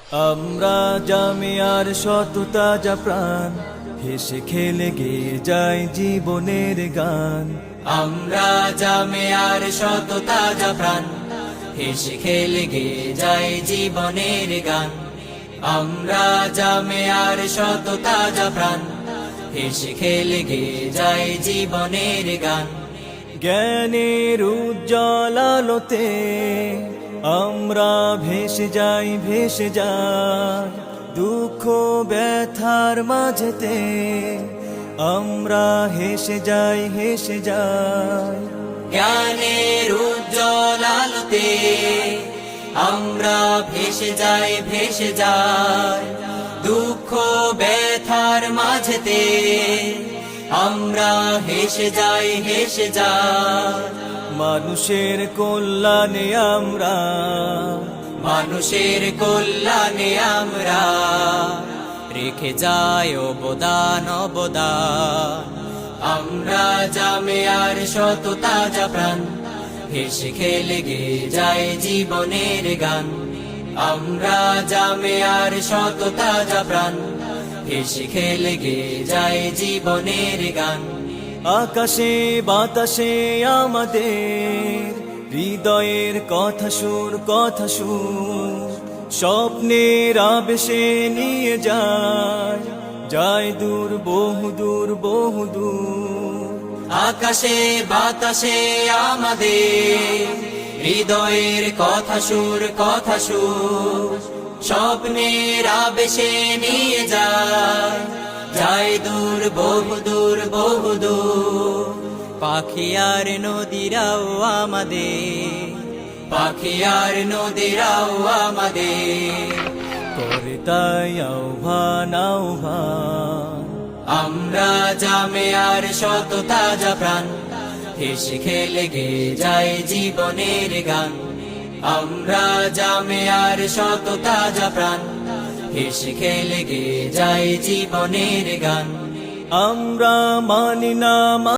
আমরা জামিয়ার শত তাজা প্রাণ, হেসে খেলে গেয়ে যায় জীবনের গান। আমরা জামিয়ার শত তাজা প্রাণ, হেসে খেলে গেয়ে যায় জীবনের গান। আমরা জামিয়ার শত তাজা প্রাণ, হেসে খেলে গেয়ে যায় জীবনের গান। জ্ঞানের উজ্জ্বল আলোতে আমরা ভেসে যাই, ভেসে যাই দুঃখ ব্যথার মাঝেতে। আমরা হেসে যাই, হেসে যাই জ্ঞানের উজ্জ্বল আলোতে আমরা ভেসে যাই, ভেসে যাই দুঃখ ব্যথার মাঝেতে। আমরা হেসে যাই, হেসে যাই মানুষের কল্যাণে আমরা, মানুষের কল্যাণে আমরা রেখে যাই অবদান, অবদান। আমরা জামিয়ার শত তাজা প্রাণ, হেসে খেলে গেয়ে যায় জীবনের গান। আমরা জামিয়ার শত তাজা প্রাণ, হেসে খেলে গেয়ে যায় জীবনের গান। আকাশে বাতাসে আমাদের হৃদয়ের কথা সুর, কথা সুর স্বপ্নের আবেশে নিয়ে যায়, যায় দূর, বহুদূর, বহুদূর। আকাশে বাতাসে আমাদের হৃদয়ের কথা সুর, কথা সুর স্বপ্নের আবেশে নিয়ে যায়, যায় দূর, বহুদূর, বহুদূর। পাখি আর নদীরাও আমাদের, পাখি আর নদীরাও আমাদের করে তাই আহ্বান, আহ্বান। আমরা জামিয়ার শত তাজা প্রাণ, হেসে খেলে গেয়ে যায় জীবনের গান। আমরা জামিয়ার শত তাজা প্রাণ, হেসে খেলে গেয়ে যায় জীবনের গান। আমরা মানি না